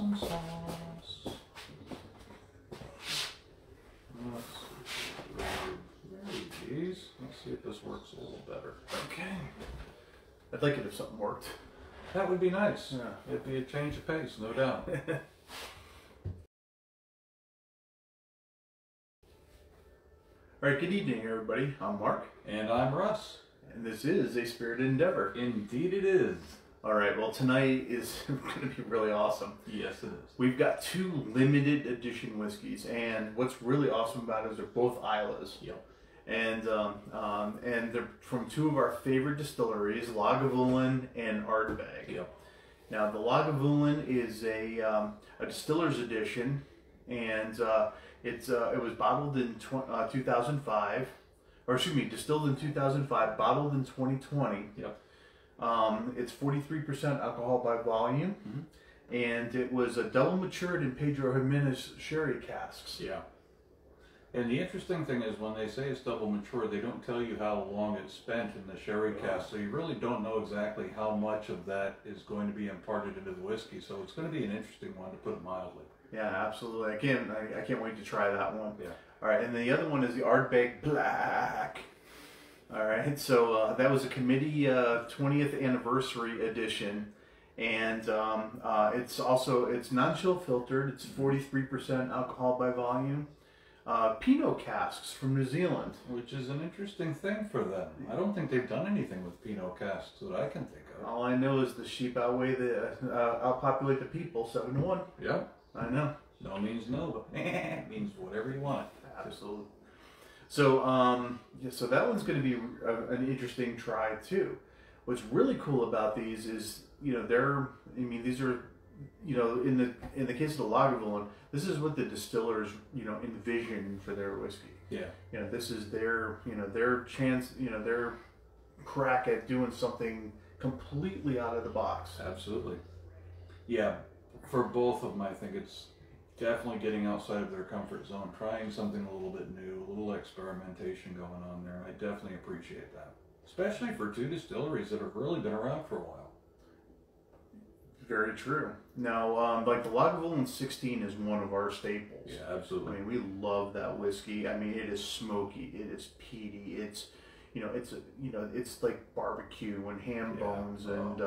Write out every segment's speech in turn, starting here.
some sauce. Let's see if this works a little better. Okay. I'd like it if something worked. That would be nice. Yeah. It'd be a change of pace, no doubt. All right, good evening, everybody. I'm Mark. And I'm Russ. And this is A Spirited Endeavor. Indeed it is. All right, well, tonight is going to be really awesome. Yes, it is. We've got two limited edition whiskeys, and what's really awesome about it is they're both Islas. Yep. And they're from two of our favorite distilleries, Lagavulin and Ardbeg. Yep. Now, the Lagavulin is a Distillers edition, and it was bottled in 2005, or excuse me, distilled in 2005, bottled in 2020. Yep. It's 43% alcohol by volume, and it was a double matured in Pedro Jimenez sherry casks. Yeah. And the interesting thing is when they say it's double mature, they don't tell you how long it's spent in the sherry cask, so you really don't know exactly how much of that is going to be imparted into the whiskey. So it's going to be an interesting one, to put it mildly. Yeah, absolutely. I can't wait to try that one. Yeah. All right, and the other one is the Ardbeg Blaaack. All right, so that was a committee 20th anniversary edition, and it's non-chill filtered. It's 43% alcohol by volume. Pinot casks from New Zealand, Which is an interesting thing for them. I don't think they've done anything with Pinot casks that I can think of. All I know is the sheep outpopulate the people 7-1. Yeah. I know. No means no. It means whatever you want. Absolutely. So so that one's going to be an interesting try too. What's really cool about these is, these are, in the case of the Lagavulin, this is what the distillers, envision for their whiskey. Yeah. This is their chance, their crack at doing something completely out of the box. Absolutely. Yeah. For both of them, I think it's definitely getting outside of their comfort zone, trying something a little bit new, a little experimentation going on there. I definitely appreciate that. Especially for two distilleries that have really been around for a while. Very true. Now, like the Lagavulin 16 is one of our staples. Yeah, absolutely. I mean, we love that whiskey. I mean, it is smoky, it is peaty, it's like barbecue and ham bones and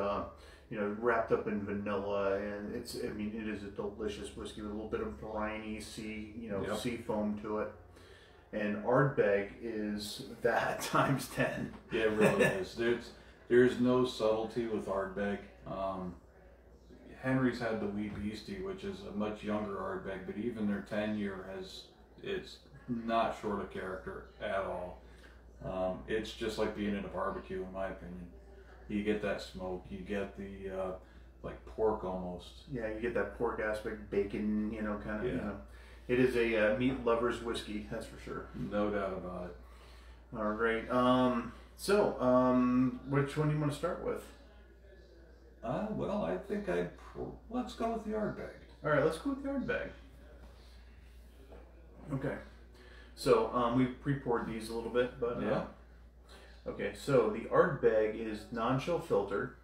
wrapped up in vanilla, and it is a delicious whiskey with a little bit of briny sea foam to it. And Ardbeg is that times 10. Yeah, it really is. There's no subtlety with Ardbeg. Henry's had the Wee Beastie, which is a much younger Ardbeg, but even their 10-year it's not short of character at all. It's just like being in a barbecue, in my opinion. You get that smoke, you get the like pork almost. Yeah, you get that pork aspect, bacon, kind of. It is a meat lover's whiskey, that's for sure. No doubt about it. All right. So which one do you want to start with? Well, I think let's go with the Ardbeg. All right, let's go with the Ardbeg. Okay. So we pre-poured these a little bit, but yeah. Okay, so the Ardbeg is non-chill filtered,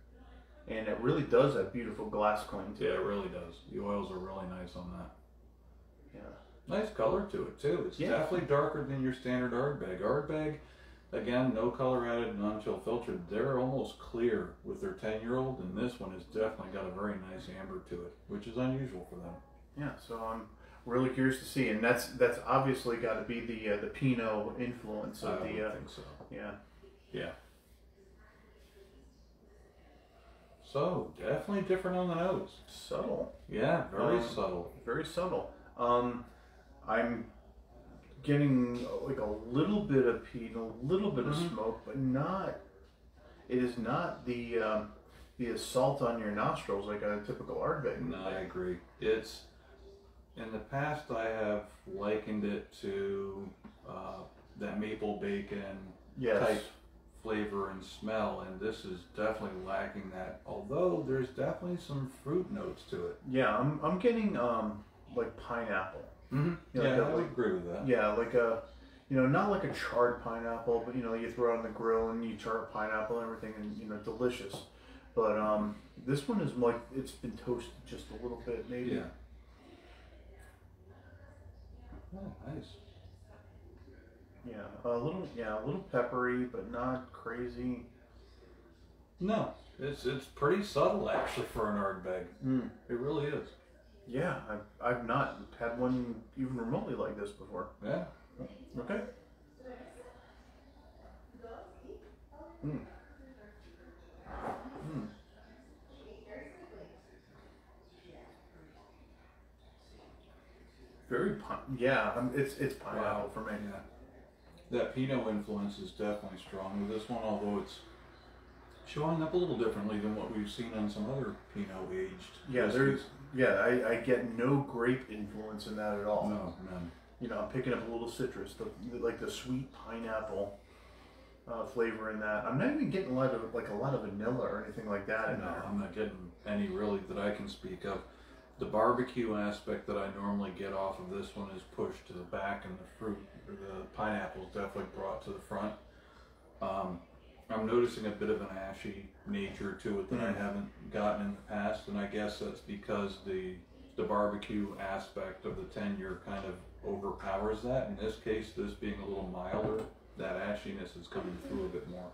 and it really does have beautiful glass cling to it. Yeah, it really does. The oils are really nice on that. Yeah. Nice color to it too. It's definitely darker than your standard Ardbeg. Ardbeg, again, no color added, non-chill filtered. They're almost clear with their 10-year-old, and this one has definitely got a very nice amber to it, which is unusual for them. Yeah, so I'm really curious to see, and that's obviously got to be the Pinot influence of I would think so. Yeah. Yeah. So, definitely different on the nose. Subtle. Yeah, very subtle. Very subtle. I'm getting like a little bit of peat, a little bit of smoke, but it is not the assault on your nostrils like a typical Ardbeg. No, I agree. It's, in the past I have likened it to that maple bacon type flavor and smell, and this is definitely lacking that, although there's definitely some fruit notes to it. Yeah, I'm getting like pineapple. Yeah, I would agree with that. Yeah, like a not like a charred pineapple, but you throw it on the grill and you char pineapple and everything, and delicious. But this one is like it's been toasted just a little bit, maybe. Yeah. Oh, nice. Yeah, a little peppery, but not crazy. No, it's pretty subtle actually for an Ardbeg. It really is. Yeah, I've not had one even remotely like this before. Yeah. Okay. Very it's pineapple for me. Yeah. That Pinot influence is definitely strong with this one, although it's showing up a little differently than what we've seen on some other Pinot aged. Yeah, whiskeys. I get no grape influence in that at all. No, none. You know, I'm picking up a little citrus, like the sweet pineapple flavor in that. I'm not even getting a lot of vanilla or anything like that in No, there. I'm not getting any really that I can speak of. The barbecue aspect that I normally get off of this one is pushed to the back, and the fruit, or the pineapple, is definitely brought to the front. I'm noticing a bit of an ashy nature to it that I haven't gotten in the past, and I guess that's because the barbecue aspect of the tenure kind of overpowers that. In this case, this being a little milder, that ashiness is coming through a bit more.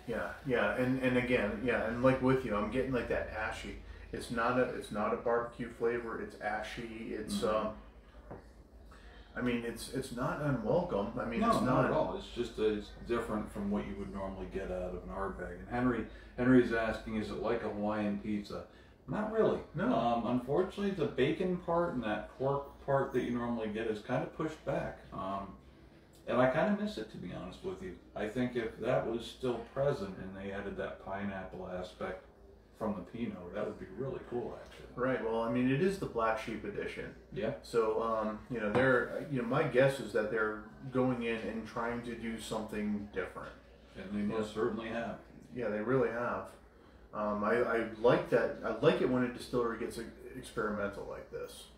Yeah, and again, and like with you, I'm getting like that ashy. It's not a barbecue flavor. It's ashy. It's I mean, it's not unwelcome. I mean, No, it's not at all. It's just it's different from what you would normally get out of an Ardbeg. And Henry's asking, is it like a Hawaiian pizza? Not really. No. Unfortunately, the bacon part and that pork part that you normally get is kind of pushed back. And I kind of miss it, to be honest with you. I think if that was still present and they added that pineapple aspect from the Pinot, that would be really cool, actually. Right. Well, I mean, it is the Black Sheep edition. Yeah. So, my guess is that they're going in and trying to do something different. And they most certainly have. Yeah, they really have. I like that. I like it when a distillery gets experimental like this.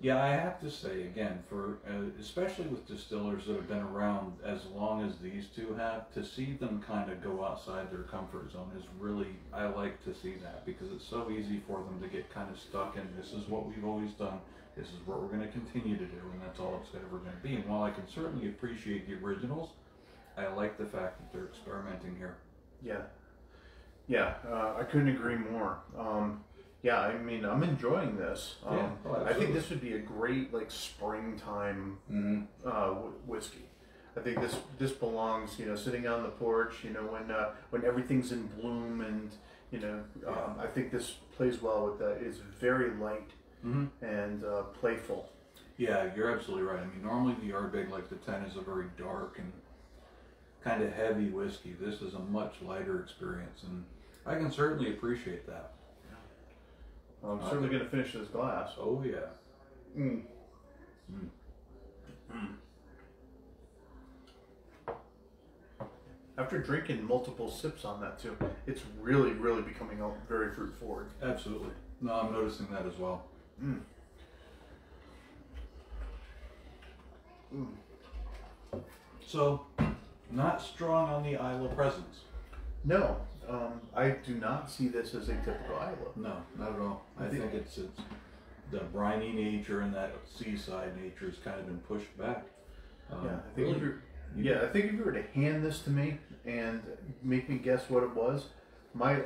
Yeah, I have to say again, for especially with distillers that have been around as long as these two have, to see them kind of go outside their comfort zone is really, I like to see that, because it's so easy for them to get kind of stuck in, this is what we've always done, this is what we're going to continue to do, and that's all it's ever going to be. And while I can certainly appreciate the originals, I like the fact that they're experimenting here. Yeah, I couldn't agree more. Yeah, I mean, I'm enjoying this. I think this would be a great springtime whiskey. I think this belongs, sitting on the porch, when everything's in bloom, and I think this plays well with that. It's very light and playful. Yeah, you're absolutely right. I mean, normally the Ardbeg, like the 10, is a very dark and kind of heavy whiskey. This is a much lighter experience, and I can certainly appreciate that. I'm certainly going to finish this glass. Oh, yeah. After drinking multiple sips on that, too, it's really, really becoming very fruit forward. Absolutely. No, I'm noticing that as well. So, not strong on the Islay presence. No. I do not see this as a typical Islay. No, not at all. I think it's the briny nature and that seaside nature has kind of been pushed back. I think if you were to hand this to me and make me guess what it was, I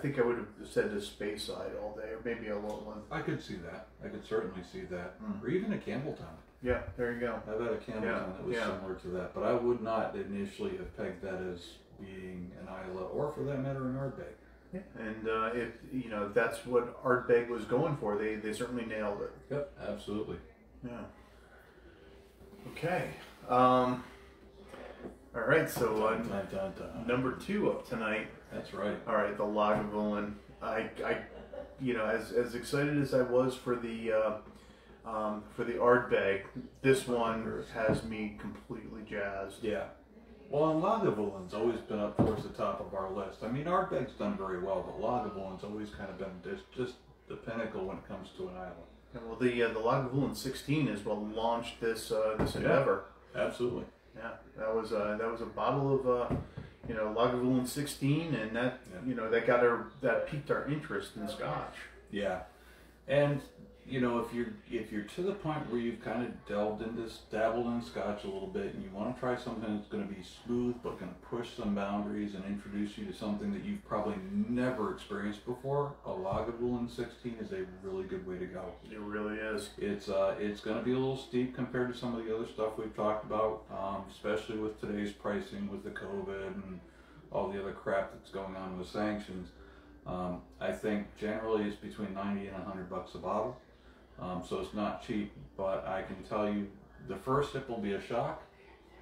think I would have said the Speyside all day, or maybe a Lowland. I could see that. I could certainly see that. Or even a Campbelltown. Yeah, there you go. I've had a Campbelltown that was similar to that, but I would not initially have pegged that as being an Islay, or for that matter, an Ardbeg. Yeah, and if that's what Ardbeg was going for, they certainly nailed it. Yep, absolutely. Yeah. Okay. All right. So number 2 up tonight. That's right. All right, the Lagavulin. I as excited as I was for the Ardbeg, this one has me completely jazzed. Yeah. Well, and Lagavulin's always been up towards the top of our list. I mean, Ardbeg's done very well, but Lagavulin's always kind of been just the pinnacle when it comes to an island. Yeah, well, the Lagavulin 16 is what launched this endeavor. Absolutely. Yeah, that was a bottle of Lagavulin 16, and that that got that piqued our interest in Scotch. Yeah, and if you're to the point where you've kind of dabbled in Scotch a little bit, and you want to try something that's going to be smooth but going to push some boundaries and introduce you to something that you've probably never experienced before, a Lagavulin 16 is a really good way to go. It really is. It's going to be a little steep compared to some of the other stuff we've talked about, especially with today's pricing with the COVID and all the other crap that's going on with sanctions. I think generally it's between $90 and $100 a bottle. So it's not cheap, but I can tell you the first sip will be a shock,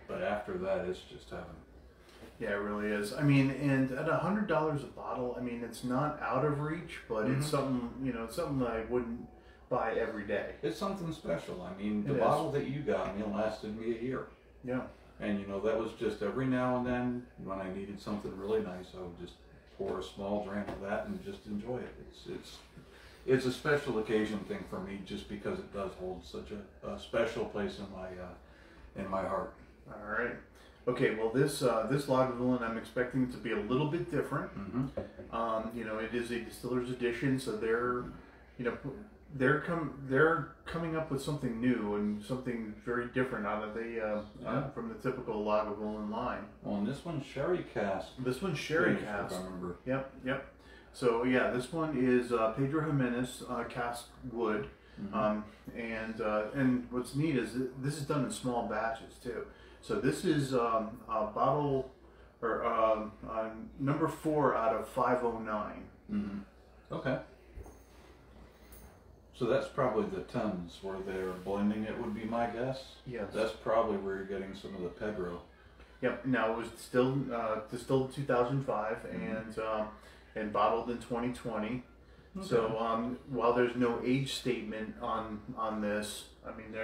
but after that it's just heaven. Yeah, it really is. I mean, and at $100 a bottle, I mean, it's not out of reach, but it's something, it's something that I wouldn't buy every day. It's something special. I mean, the bottle that you got me lasted me a year. Yeah. And that was just every now and then when I needed something really nice, I would just pour a small drink of that and just enjoy it. It's a special occasion thing for me, just because it does hold such a special place in my heart. All right. Okay. Well, this Lagavulin, I'm expecting to be a little bit different. It is a Distillers edition, so they're coming up with something new and something very different out of from the typical Lagavulin line. Well, and this one's sherry cask. This one's sherry cask. If I remember. Yep. So yeah, this one is Pedro Jimenez cask wood, and what's neat is this is done in small batches too. So this is a bottle or number 4 out of 509. Okay. So that's probably the tons where they're blending it, would be my guess. Yes. That's probably where you're getting some of the Pedro. Yep. Now it was distilled in 2005 and bottled in 2020. Okay. So while there's no age statement on this, I mean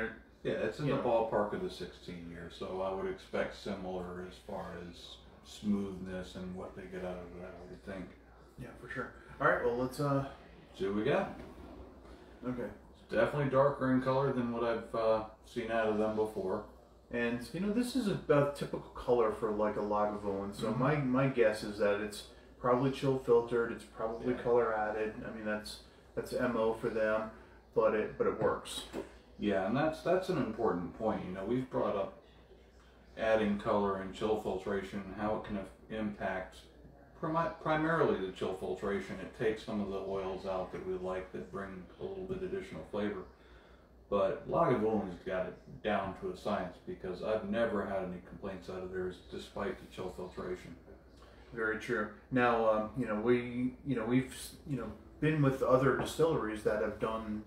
it's in the ballpark of the 16 years. So I would expect similar as far as smoothness and what they get out of that, I would think. Yeah, for sure. All right. Well, let's see what we got. Okay. It's definitely darker in color than what I've seen out of them before. And this is a typical color for like a Lagavulin. So my guess is that it's probably chill filtered. It's probably color added. I mean that's MO for them, but it works. Yeah, and that's an important point. We've brought up adding color and chill filtration and how it can impact primarily the chill filtration. It takes some of the oils out that we like that bring a little bit additional flavor. But Lagavulin's got it down to a science, because I've never had any complaints out of theirs despite the chill filtration. Very true. Now, we've been with other distilleries that have done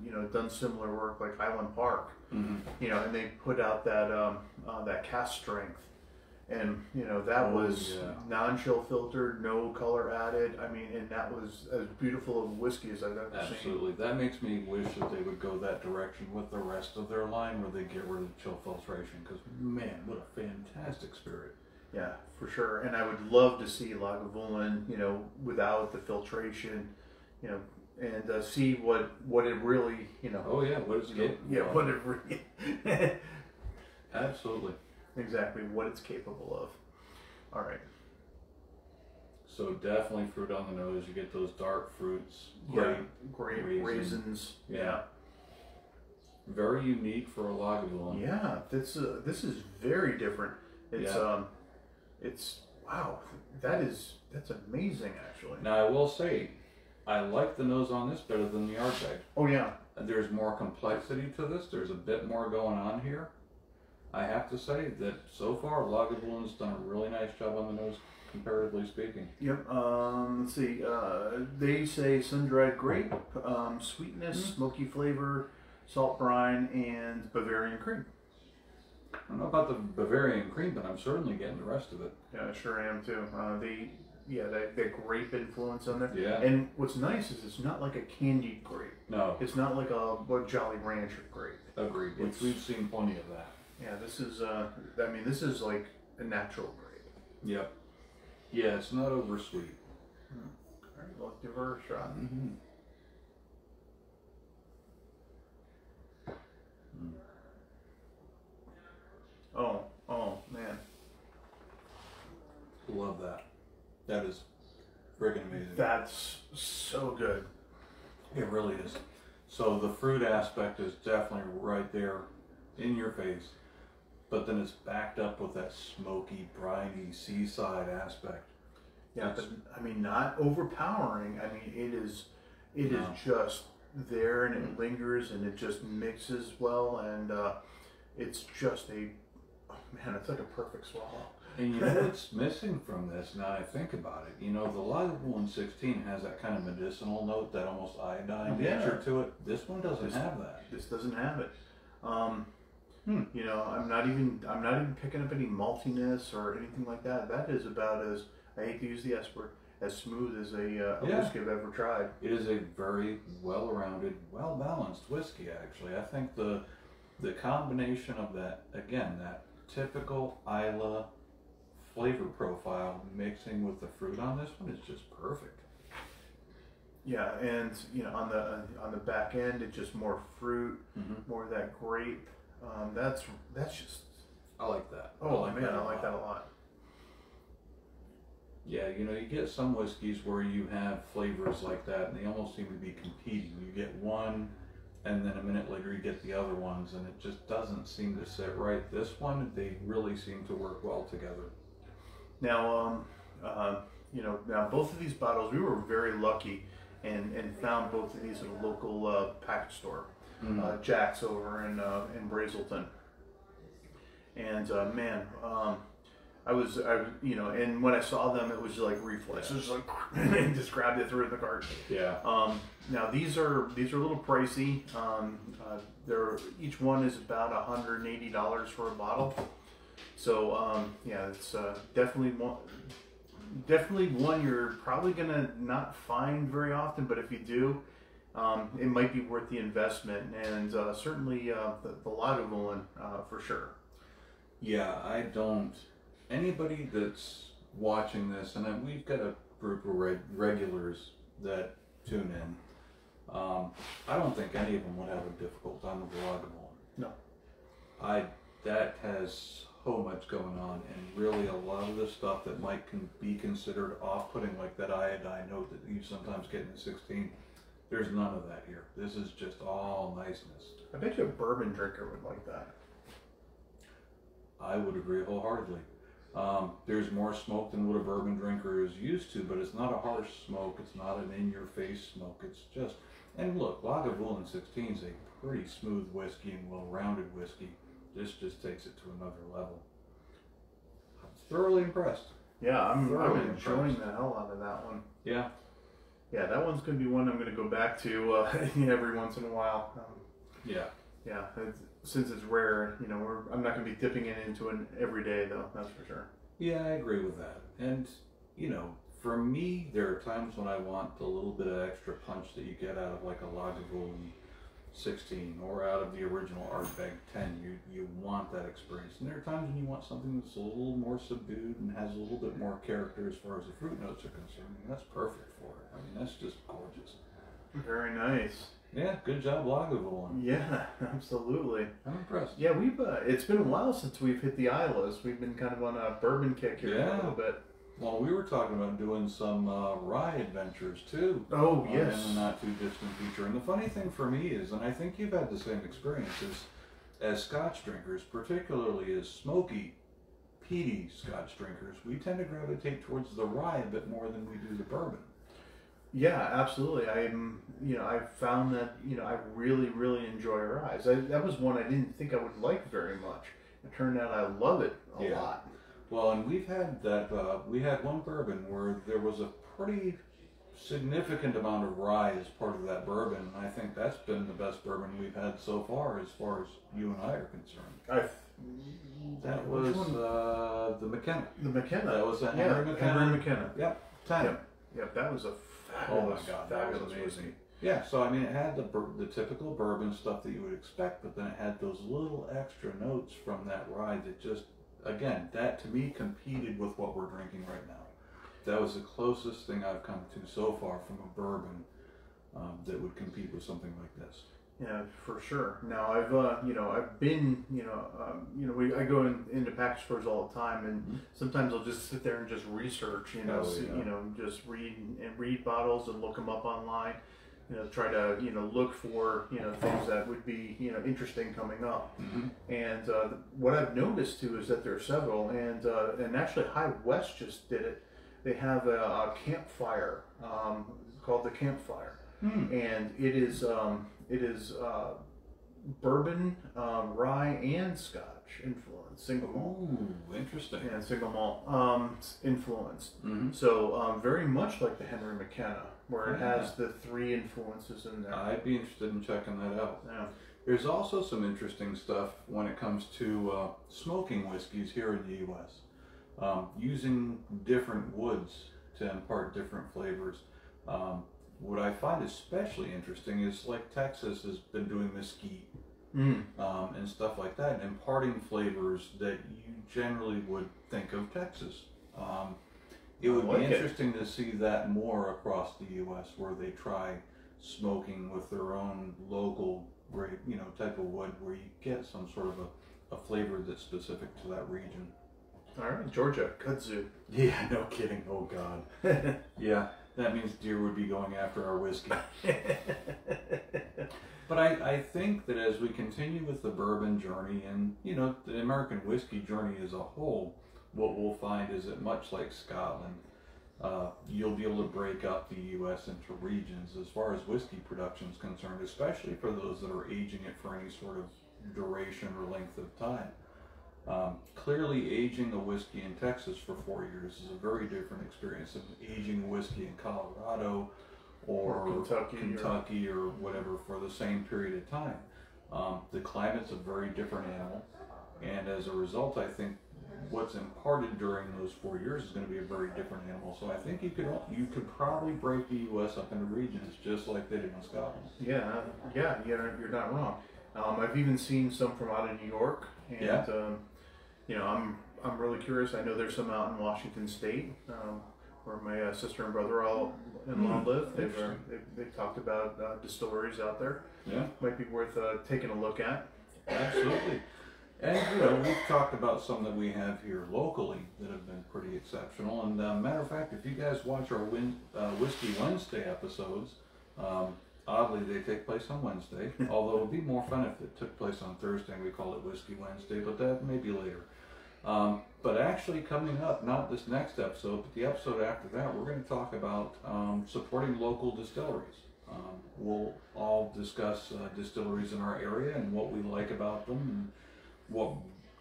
similar work, like Highland Park. And they put out that cask strength, and that was non-chill filtered, no color added. I mean, and that was as beautiful of whiskey as I've ever seen. Absolutely. That makes me wish that they would go that direction with the rest of their line, where they get rid of chill filtration, because man, what a fantastic spirit. Yeah, for sure. And I would love to see Lagavulin, without the filtration, and see what it really, Oh yeah, what it's capable of. Yeah, what it really. Absolutely. Exactly what it's capable of. All right. So definitely fruit on the nose. You get those dark fruits. Grape, raisins. Yeah. Very unique for a Lagavulin. Yeah, this is very different. It's wow. That's amazing, actually. Now I will say, I like the nose on this better than the Ardbeg. Oh yeah. There's more complexity to this. There's a bit more going on here. I have to say that so far Lagavulin's done a really nice job on the nose, comparatively speaking. Yep. Let's see. They say sun-dried grape, sweetness, smoky flavor, salt brine, and Bavarian cream. I don't know about the Bavarian cream, but I'm certainly getting the rest of it. Yeah, I sure am too. That grape influence on there. Yeah. And what's nice is it's not like a candied grape. No. It's not like a Jolly Rancher grape. Agreed. We've seen plenty of that. Yeah, this is. This is like a natural grape. Yep. Yeah, it's not over sweet. All right, let's give her a shot. Oh man. love that. That is friggin' amazing. That's so good. It really is. So the fruit aspect is definitely right there in your face, but then it's backed up with that smoky, briny seaside aspect. Yeah, but I mean, not overpowering. I mean, it is just there, and it lingers, and it just mixes well, and it's just it's like a perfect swallow. And you know what's missing from this, now I think about it, you know, the Lagavulin 16 has that kind of medicinal note, that almost iodine nature to it. This one doesn't have that. This doesn't have it. You know, I'm not even picking up any maltiness or anything like that. That is about as, I hate to use the S word, as smooth as a whiskey I've ever tried. It is a very well-rounded, well-balanced whiskey, actually. I think the combination of that, again, that typical Islay flavor profile mixing with the fruit on this one is just perfect. Yeah, and you know, on the back end, it's just more fruit, more of that grape. That's just. I like that. Oh I like that a lot. Yeah, you know, you get some whiskeys where you have flavors like that, and they almost seem to be competing. You get one, and then a minute later you get the other ones, and it just doesn't seem to sit right. This one, they really seem to work well together. Now, you know, both of these bottles, we were very lucky and found both of these at a local package store, Jack's over in Brazelton. And you know, and when I saw them, it was like reflex. It was like, and just grabbed it, threw it in the cart. Yeah. Now these are a little pricey. Each one is about $180 for a bottle. So yeah, it's definitely one you're probably gonna not find very often, but if you do, it might be worth the investment, and certainly the Lagavulin for sure. Yeah, anybody that's watching this, and we've got a group of regulars that tune in, I don't think any of them would have a difficult time with the Lagavulin. No. That has so much going on, and really a lot of the stuff that might be considered off-putting, like that iodine note that you sometimes get in the 16, there's none of that here. This is just all niceness. I bet you a bourbon drinker would like that. I would agree wholeheartedly. There's more smoke than what a bourbon drinker is used to, but it's not a harsh smoke. It's not an in-your-face smoke. It's just, and look, Lagavulin 16 is a pretty smooth whiskey and well-rounded whiskey. This just takes it to another level. I'm thoroughly impressed. Yeah, I'm enjoying the hell out of that one. Yeah. Yeah, that one's going to be one I'm going to go back to every once in a while. Yeah. Yeah, since it's rare, you know, I'm not going to be dipping into it every day, though, that's for sure. Yeah, I agree with that. And, you know, for me, there are times when I want the little bit of extra punch that you get out of like a Lagavulin 16 or out of the original Ardbeg 10. You want that experience. And there are times when you want something that's a little more subdued and has a little bit more character as far as the fruit notes are concerned. And that's perfect for it. I mean, that's just gorgeous. Very nice. Yeah, good job, Lagavulin. Yeah, absolutely. I'm impressed. Yeah, it's been a while since we've hit the Islas. We've been kind of on a bourbon kick here a little bit. Well, we were talking about doing some rye adventures too. Oh, yes. In the not too distant future. And the funny thing for me is, and I think you've had the same experience, as Scotch drinkers, particularly as smoky, peaty Scotch drinkers, we tend to gravitate towards the rye a bit more than we do the bourbon. Yeah, absolutely. I've found that, I really, really enjoy rye. That was one I didn't think I would like very much. It turned out I love it a lot. Well, and we've had that, we had one bourbon where there was a pretty significant amount of rye as part of that bourbon. And I think that's been the best bourbon we've had so far as you and I are concerned. That was the McKenna. The McKenna. That was a Henry McKenna. Henry McKenna. Yep. 10. Yep, that was a fabulous, that was amazing. Whiskey. Yeah, so I mean, it had the typical bourbon stuff that you would expect, but then it had those little extra notes from that rye that just, again, that to me competed with what we're drinking right now. That was the closest thing I've come to so far from a bourbon that would compete with something like this. Yeah, for sure. Now I've been, I go into package stores all the time, and sometimes I'll just sit there and just research, just read bottles and look them up online, try to, look for, things that would be, interesting coming up. And what I've noticed too is that there are several, and actually High West just did it. They have a campfire called the Campfire, and it is bourbon, rye, and Scotch influence, single malt. Ooh, interesting. And single malt influenced. So very much like the Henry McKenna, where it has the three influences in there. I'd be interested in checking that out. Yeah. There's also some interesting stuff when it comes to smoking whiskeys here in the U.S. Using different woods to impart different flavors. What I find especially interesting is like Texas has been doing mesquite and stuff like that, and imparting flavors that you generally would think of Texas. It would be interesting to see that more across the U.S. where they try smoking with their own local grape, type of wood, where you get some sort of a flavor that's specific to that region. All right, Georgia, kudzu. Yeah, no kidding. Oh God. Yeah. That means deer would be going after our whiskey. But I think that as we continue with the bourbon journey and, the American whiskey journey as a whole, what we'll find is that much like Scotland, you'll be able to break up the U.S. into regions as far as whiskey production is concerned, especially for those that are aging it for any sort of duration or length of time. Clearly, aging a whiskey in Texas for 4 years is a very different experience than aging a whiskey in Colorado or Kentucky or whatever for the same period of time. The climate's a very different animal, and as a result, I think what's imparted during those 4 years is going to be a very different animal. So I think you could probably break the U.S. up into regions just like they did in Scotland. Yeah, you're not wrong. I've even seen some from out of New York, and I'm really curious. I know there's some out in Washington State, where my sister and brother-in-law live. They've talked about distilleries out there. Yeah, might be worth taking a look at. Absolutely. And we've talked about some that we have here locally that have been pretty exceptional. And matter of fact, if you guys watch our Whiskey Wednesday episodes, oddly they take place on Wednesday. Although it would be more fun if it took place on Thursday and we call it Whiskey Wednesday, but that may be later. But actually coming up, not this next episode, but the episode after that, we're going to talk about supporting local distilleries. We'll all discuss distilleries in our area and what we like about them and what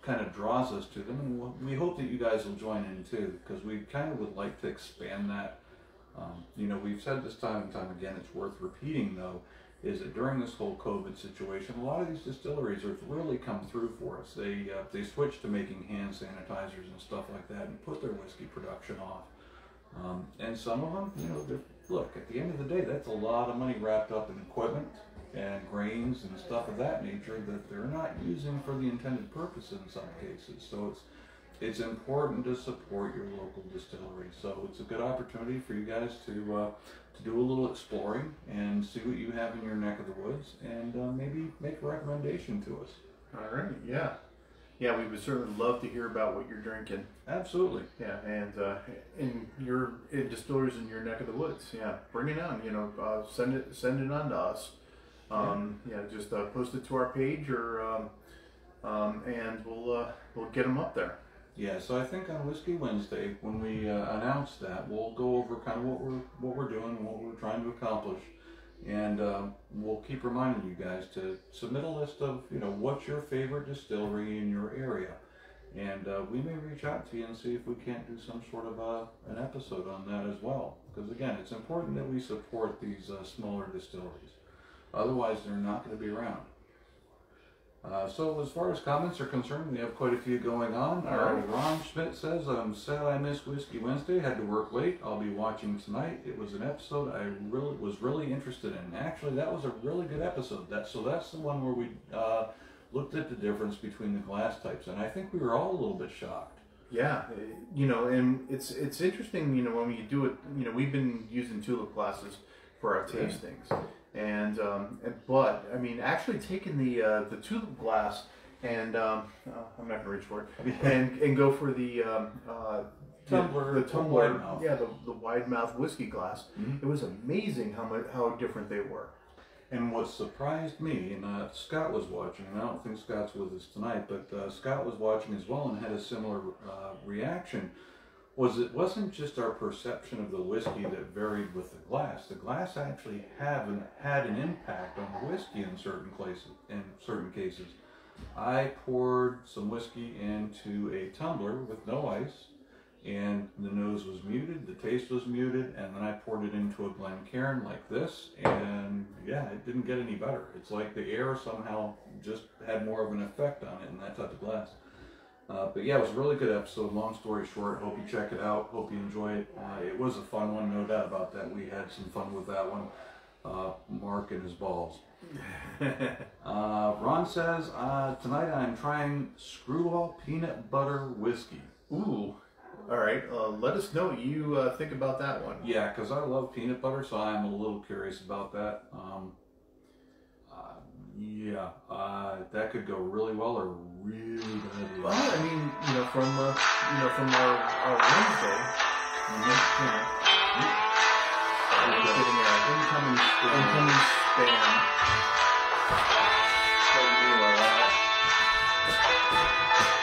kind of draws us to them. And we hope that you guys will join in too, because we kind of would like to expand that. We've said this time and time again, it's worth repeating though, is that during this whole COVID situation, a lot of these distilleries have really come through for us. They switched to making hand sanitizers and stuff like that and put their whiskey production off. And some of them, look, at the end of the day, that's a lot of money wrapped up in equipment and grains and stuff of that nature that they're not using for the intended purpose in some cases. So it's important to support your local distillery. So it's a good opportunity for you guys to do a little exploring and see what you have in your neck of the woods, and maybe make a recommendation to us. All right, yeah, we would certainly love to hear about what you're drinking. Absolutely. Yeah, and in distilleries in your neck of the woods, yeah, bring it on. Send it on to us. Just post it to our page, or and we'll get them up there. Yeah, so I think on Whiskey Wednesday, when we announce that, we'll go over kind of what we're doing, what we're trying to accomplish, and we'll keep reminding you guys to submit a list of what's your favorite distillery in your area, and we may reach out to you and see if we can't do some sort of an episode on that as well. Because again, it's important that we support these smaller distilleries. Otherwise, they're not going to be around. So as far as comments are concerned, we have quite a few going on. Ron Schmidt says, I'm sad I missed Whiskey Wednesday. Had to work late. I'll be watching tonight. It was an episode I was really interested in. Actually, that was a really good episode. That's the one where we looked at the difference between the glass types, and I think we were all a little bit shocked. Yeah, and it's interesting, when you do it, we've been using tulip glasses for our tastings. But I mean, actually taking the tulip glass and I'm not gonna reach for it, and go for the Tumbler, the tumbler, wide mouth. yeah, the wide mouth whiskey glass. It was amazing how different they were. And what surprised me, and Scott was watching, and I don't think Scott's with us tonight, but Scott was watching as well and had a similar reaction, was it wasn't just our perception of the whiskey that varied with the glass. The glass actually had an impact on the whiskey in certain cases. I poured some whiskey into a tumbler with no ice, and the nose was muted, the taste was muted, and then I poured it into a Glencairn like this, and yeah, it didn't get any better. It's like the air somehow just had more of an effect on it in that type of glass. But yeah, it was a really good episode. Long story short, hope you check it out. Hope you enjoy it. It was a fun one, no doubt about that. We had some fun with that one. Mark and his balls. Ron says, tonight I'm trying Screwball Peanut Butter Whiskey. Ooh. All right, let us know what you think about that one. Yeah, because I love peanut butter, so I'm a little curious about that. That could go really well or really badly. Well, I mean, from our Wednesday, getting an incoming spam.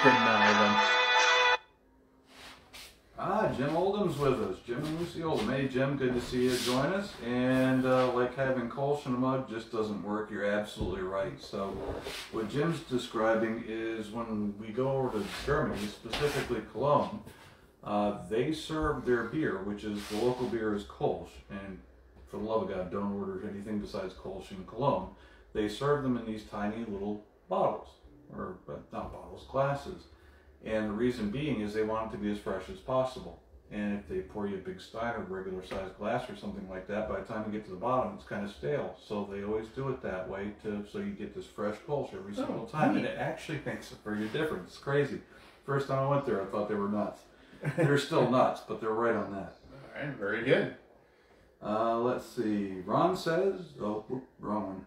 Deny them. Jim Oldham's with us. Jim and Lucy Oldham. Hey, Jim, good to see you join us. And like having Kolsch in a mug just doesn't work. You're absolutely right. So what Jim's describing is when we go over to Germany, specifically Cologne, they serve their beer, which is the local beer is Kolsch. And for the love of God, don't order anything besides Kolsch in Cologne. They serve them in these tiny little bottles, or not bottles, glasses. And the reason being is they want it to be as fresh as possible. And if they pour you a big stein or regular sized glass or something like that, by the time you get to the bottom, it's kind of stale. So they always do it that way so you get this fresh Kolsch every single time. And it actually makes a very difference. It's crazy. First time I went there, I thought they were nuts. They're still nuts, but they're right on that. All right, very good. Let's see. Ron says, wrong one.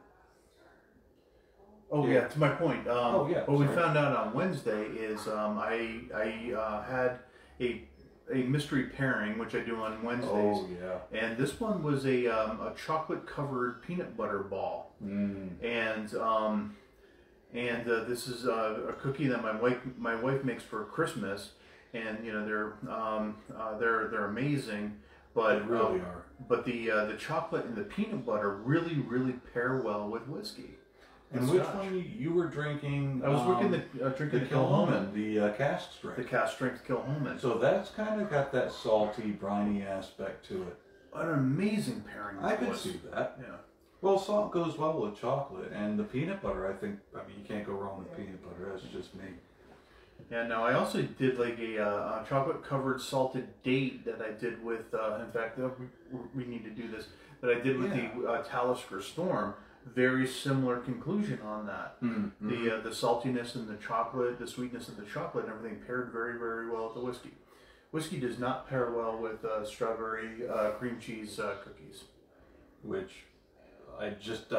Oh yeah, to my point. What we sorry. found out on Wednesday is I had a mystery pairing, which I do on Wednesdays. Oh yeah. And this one was a chocolate covered peanut butter ball. And this is a cookie that my wife makes for Christmas, and they're amazing. But They really are. But the chocolate and the peanut butter really pair well with whiskey. And which one you were drinking? I was drinking the Kilhoman, the cask strength. the cast strength Kilhoman. So that's kind of got that salty, briny aspect to it. An amazing pairing. I could see that. Yeah. Well, salt goes well with chocolate, and the peanut butter. I mean, you can't go wrong with peanut butter. That's just me. Yeah. No, I also did like a chocolate covered salted date that I did with. In fact, we need to do this. That I did with the Talisker Storm. Very similar conclusion on that. Mm-hmm. The saltiness and the chocolate, the sweetness of the chocolate, and everything paired very well with the whiskey. Whiskey does not pair well with strawberry cream cheese cookies. Which I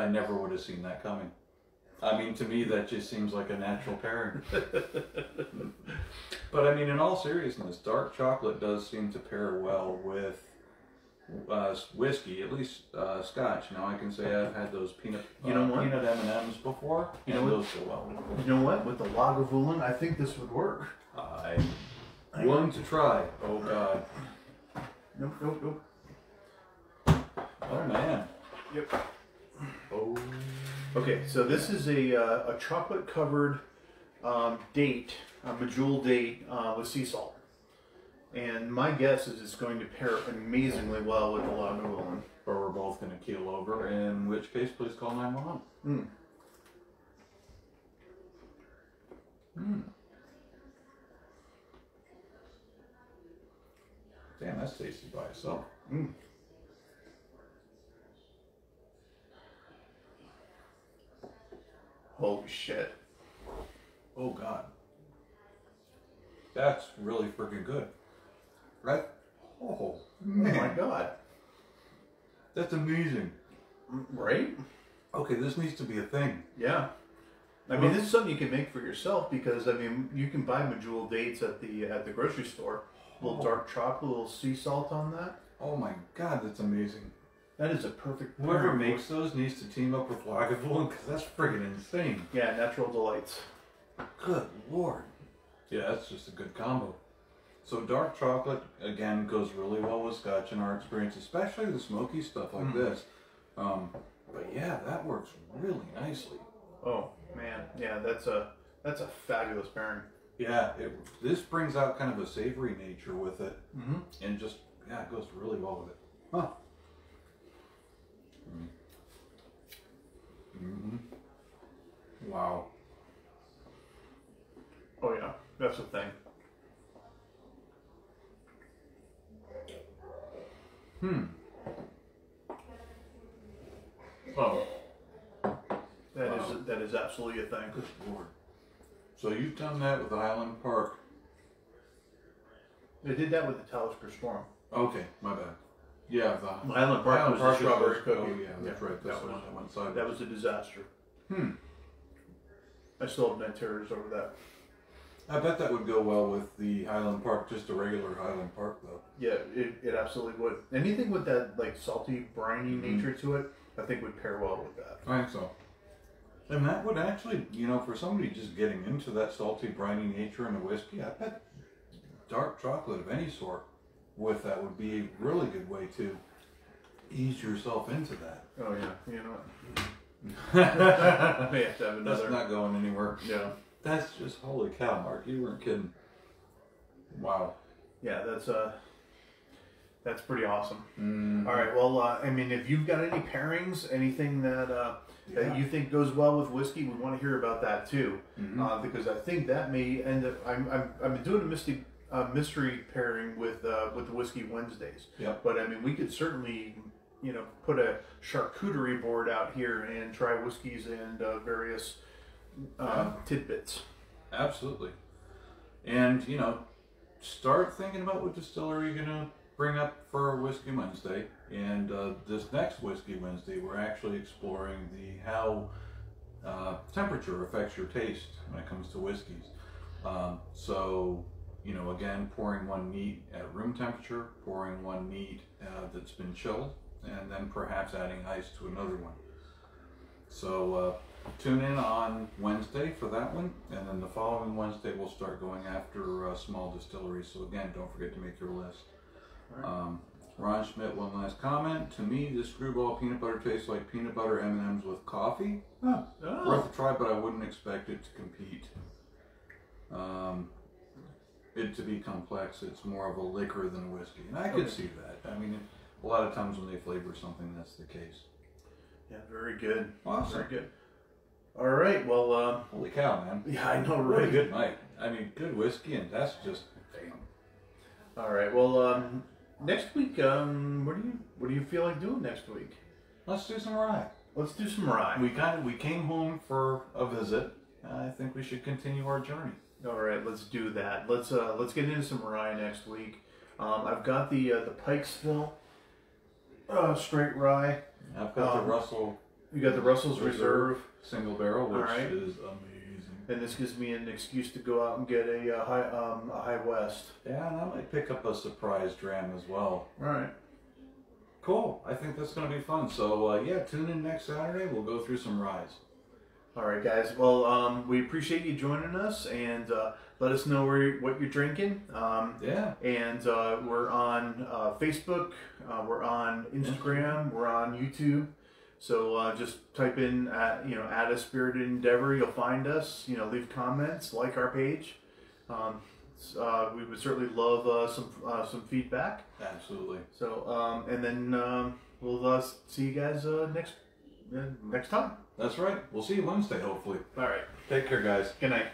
never would have seen that coming. I mean, to me, that just seems like a natural pairing. But I mean, in all seriousness, dark chocolate does seem to pair well with whiskey, at least Scotch. Now I can say I've had those peanut M&Ms before, and those go well. You know what? With the Lagavulin, I think this would work. I'm willing to try. Oh God. Nope. Oh man. Yep. Oh. Okay, so this is a chocolate covered date, a medjool date with sea salt. And my guess is it's going to pair amazingly well with the Lagavulin. Or we're both going to keel over, in which case, please call 911. Damn, that's tasty by itself. Holy shit. Oh God. That's really freaking good. Right? Oh, man. Oh my God. That's amazing. Right? Okay, this needs to be a thing. Yeah. I mean, this is something you can make for yourself because, I mean, you can buy Medjool dates at the grocery store. A little dark chocolate, a little sea salt on that. Oh my God, that's amazing. That is a perfect... Whoever makes those needs to team up with Lagavulin because that's friggin' insane. Yeah, Natural Delights. Good Lord. Yeah, that's just a good combo. So dark chocolate, again, goes really well with Scotch in our experience, especially the smoky stuff like this. But yeah, that works really nicely. Oh, man. Yeah, that's a fabulous pairing. Yeah, this brings out kind of a savory nature with it. And just, yeah, it goes really well with it. Huh. Wow. Oh, yeah. That's the thing. Oh. That is absolutely a thing. Good Lord. So you've done that with Highland Park. They did that with the Talisker Storm. Okay, my bad. Yeah, the Highland Park was a strawberry cookie. Oh yeah, that's right. That's the one that went sideways. That was a disaster. I still have night terrors over that. I bet that would go well with the Highland Park, just a regular Highland Park though. Yeah, it absolutely would. Anything with that like salty, briny nature to it, I think would pair well with that. I think so. And that would actually, you know, for somebody just getting into that salty, briny nature in a whiskey, I bet dark chocolate of any sort with that would be a really good way to ease yourself into that. Oh yeah, you know what? We have to have another. That's not going anywhere. Yeah. That's just, holy cow, Mark, you weren't kidding. Wow. Yeah, that's pretty awesome. All right, well, I mean, if you've got any pairings, anything that that you think goes well with whiskey, we want to hear about that too, because I think that may end up. I'm doing a mystery pairing with the Whiskey Wednesdays. Yep. But I mean, we could certainly, you know, put a charcuterie board out here and try whiskeys and various tidbits. Absolutely. And, you know, start thinking about what distillery you're going to bring up for Whiskey Wednesday. And this next Whiskey Wednesday, we're actually exploring how temperature affects your taste when it comes to whiskeys. So, you know, again, pouring one neat at room temperature, pouring one neat that's been chilled, and then perhaps adding ice to another one. So tune in on Wednesday for that one, and then the following Wednesday we'll start going after small distilleries. So again, don't forget to make your list. Right. Ron Schmidt, one last comment. To me, this screwball peanut butter tastes like peanut butter M&Ms with coffee. Worth a try, but I wouldn't expect it to compete. It to be complex, it's more of a liquor than a whiskey, and I could see that. I mean, a lot of times when they flavor something, that's the case. Yeah, very good. Awesome. Very good. All right, well, holy cow, man! Yeah, I know, What right? a good night. I mean, good whiskey, and that's just damn. All right, well, next week, what do you feel like doing next week? Let's do some rye. Let's do some rye. We came home for a visit. I think we should continue our journey. All right, let's do that. Let's get into some rye next week. I've got the Pikesville straight rye. I've got the Russell. You got the Russell's Reserve single barrel, which right. is amazing. And this gives me an excuse to go out and get a High West. Yeah, and I might pick up a surprise dram as well. All right. Cool. I think that's going to be fun. So yeah, tune in next Saturday. We'll go through some ryes. All right, guys. Well, we appreciate you joining us, and let us know what you're drinking. Yeah. And we're on Facebook. We're on Instagram. We're on YouTube. So just type in at A Spirited Endeavor. You'll find us. You know, leave comments, like our page. We would certainly love some feedback. Absolutely. So and then we'll see you guys next time. That's right. We'll see you Wednesday, hopefully. All right. Take care, guys. Good night.